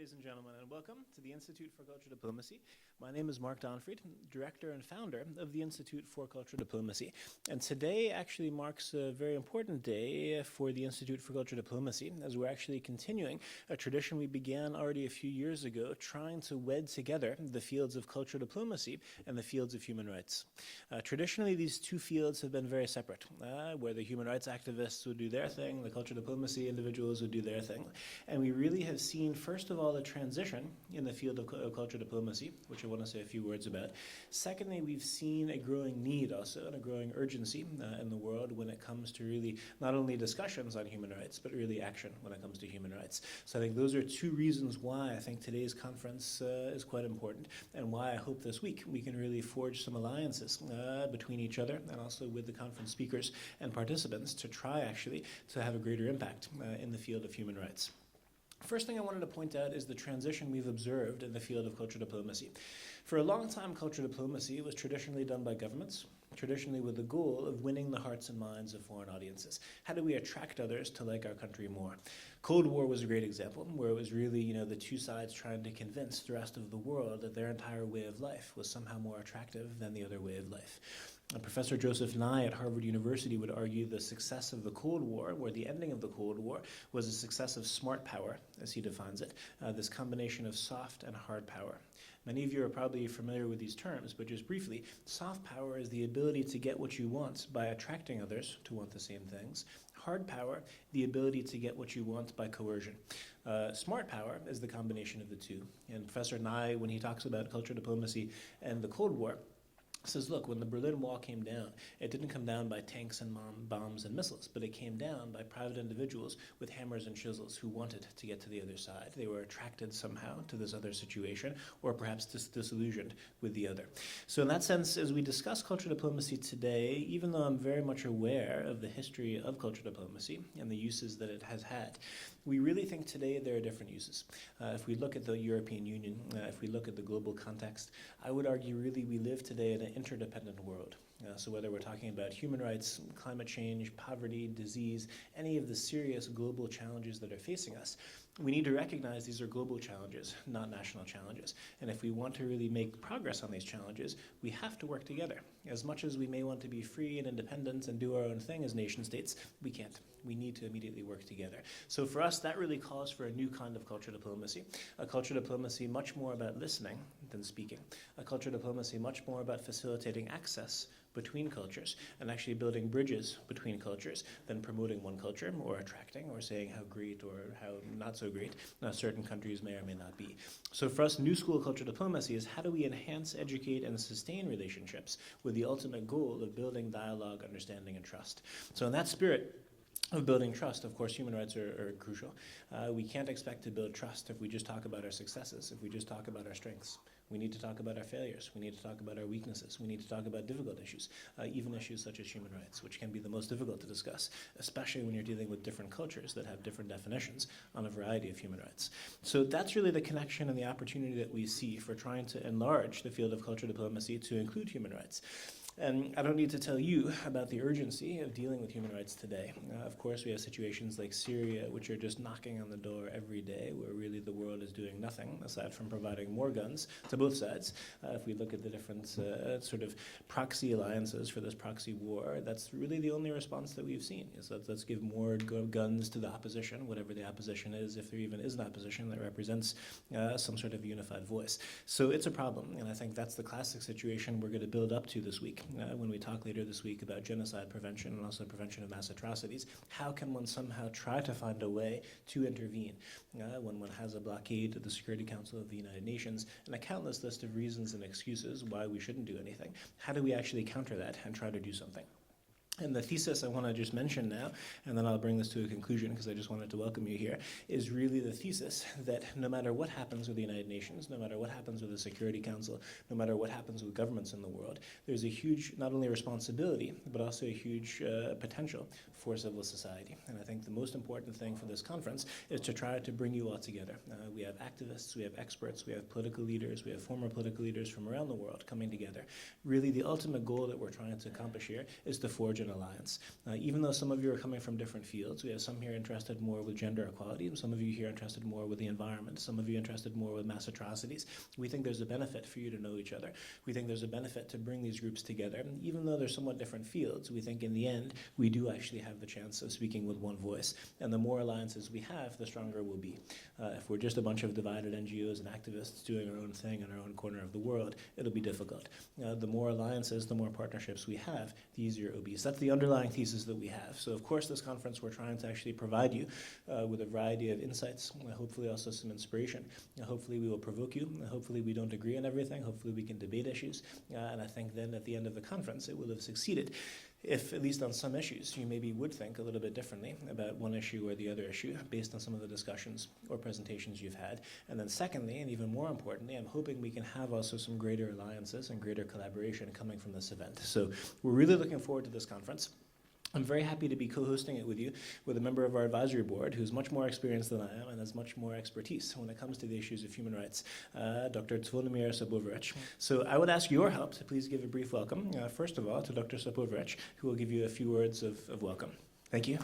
ladies and gentlemen, and welcome to the Institute for Cultural Diplomacy. My name is Mark Donfried, director and founder of the Institute for Cultural Diplomacy. And today actually marks a very important day for the Institute for Cultural Diplomacy, as we're actually continuing a tradition we began already a few years ago, trying to wed together the fields of cultural diplomacy and the fields of human rights. Traditionally, these two fields have been very separate, where the human rights activists would do their thing, the cultural diplomacy individuals would do their thing. And we really have seen, first of all, a transition in the field of cultural diplomacy, which I want to say a few words about. Secondly, we've seen a growing need also and a growing urgency in the world when it comes to really not only discussions on human rights, but really action when it comes to human rights. So I think those are two reasons why I think today's conference is quite important, and why I hope this week we can really forge some alliances between each other and also with the conference speakers and participants to try actually to have a greater impact in the field of human rights. First thing I wanted to point out is the transition we've observed in the field of cultural diplomacy. For a long time, cultural diplomacy was traditionally done by governments, traditionally with the goal of winning the hearts and minds of foreign audiences. How do we attract others to like our country more? Cold War was a great example, where it was really, the two sides trying to convince the rest of the world that their entire way of life was somehow more attractive than the other way of life. Professor Joseph Nye at Harvard University would argue the success of the Cold War, or the ending of the Cold War, was a success of smart power, as he defines it, this combination of soft and hard power. Many of you are probably familiar with these terms, but just briefly, soft power is the ability to get what you want by attracting others to want the same things. Hard power, the ability to get what you want by coercion. Smart power is the combination of the two. And Professor Nye, when he talks about cultural diplomacy and the Cold War, says, look, when the Berlin Wall came down, it didn't come down by tanks and bombs and missiles, but it came down by private individuals with hammers and chisels who wanted to get to the other side. They were attracted somehow to this other situation, or perhaps disillusioned with the other. So in that sense, as we discuss cultural diplomacy today, even though I'm very much aware of the history of cultural diplomacy and the uses that it has had, we really think today there are different uses. If we look at the European Union, if we look at the global context, I would argue really we live today in an interdependent world. So whether we're talking about human rights, climate change, poverty, disease, any of the serious global challenges that are facing us, we need to recognize these are global challenges, not national challenges. And if we want to really make progress on these challenges, we have to work together. As much as we may want to be free and independent and do our own thing as nation states, we can't. We need to immediately work together. So for us, that really calls for a new kind of cultural diplomacy. A cultural diplomacy much more about listening than speaking. A cultural diplomacy much more about facilitating access between cultures and actually building bridges between cultures than promoting one culture or attracting or saying how great or how not so great certain countries may or may not be. So for us, new school cultural diplomacy is how do we enhance, educate, and sustain relationships with the ultimate goal of building dialogue, understanding, and trust. So in that spirit of building trust, of course, human rights are crucial. We can't expect to build trust if we just talk about our successes, if we just talk about our strengths. We need to talk about our failures. We need to talk about our weaknesses. We need to talk about difficult issues, even issues such as human rights, which can be the most difficult to discuss, especially when you're dealing with different cultures that have different definitions on a variety of human rights. So that's really the connection and the opportunity that we see for trying to enlarge the field of cultural diplomacy to include human rights. And I don't need to tell you about the urgency of dealing with human rights today. Of course, we have situations like Syria, which are just knocking on the door every day, where really the world is doing nothing aside from providing more guns to both sides. If we look at the different sort of proxy alliances for this proxy war, that's really the only response that we've seen, is that let's give more guns to the opposition, whatever the opposition is, if there even is an opposition that represents some sort of unified voice. So it's a problem, and I think that's the classic situation we're going to build up to this week. When we talk later this week about genocide prevention and also prevention of mass atrocities, how can one somehow try to find a way to intervene when one has a blockade of the Security Council of the United Nations and a countless list of reasons and excuses why we shouldn't do anything? How do we actually counter that and try to do something? And the thesis I want to just mention now, and then I'll bring this to a conclusion because I just wanted to welcome you here, is really the thesis that no matter what happens with the United Nations, no matter what happens with the Security Council, no matter what happens with governments in the world, there's a huge, not only responsibility, but also a huge potential for civil society. And I think the most important thing for this conference is to try to bring you all together. We have activists, we have experts, we have political leaders, we have former political leaders from around the world coming together. Really, the ultimate goal that we're trying to accomplish here is to forge an alliance. Even though some of you are coming from different fields, we have some here interested more with gender equality, and some of you here interested more with the environment, some of you interested more with mass atrocities. We think there's a benefit for you to know each other. We think there's a benefit to bring these groups together. And even though they're somewhat different fields, we think in the end, we do actually have the chance of speaking with one voice. And the more alliances we have, the stronger we'll be. If we're just a bunch of divided NGOs and activists doing our own thing in our own corner of the world, it'll be difficult. The more alliances, the more partnerships we have, the easier it will be. So that's the underlying thesis that we have. So of course, this conference, we're trying to actually provide you with a variety of insights, hopefully also some inspiration. Hopefully we will provoke you. Hopefully we don't agree on everything. Hopefully we can debate issues. And I think then at the end of the conference, it will have succeeded. If, at least on some issues, you maybe would think a little bit differently about one issue or the other issue based on some of the discussions or presentations you've had. And then secondly, and even more importantly, I'm hoping we can have also some greater alliances and greater collaboration coming from this event. So we're really looking forward to this conference. I'm very happy to be co-hosting it with you, with a member of our advisory board who's much more experienced than I am and has much more expertise when it comes to the issues of human rights, Dr. Zvonimir Sapovrich. So I would ask your help to please give a brief welcome, first of all, to Dr. Sapovrich, who will give you a few words of welcome. Thank you.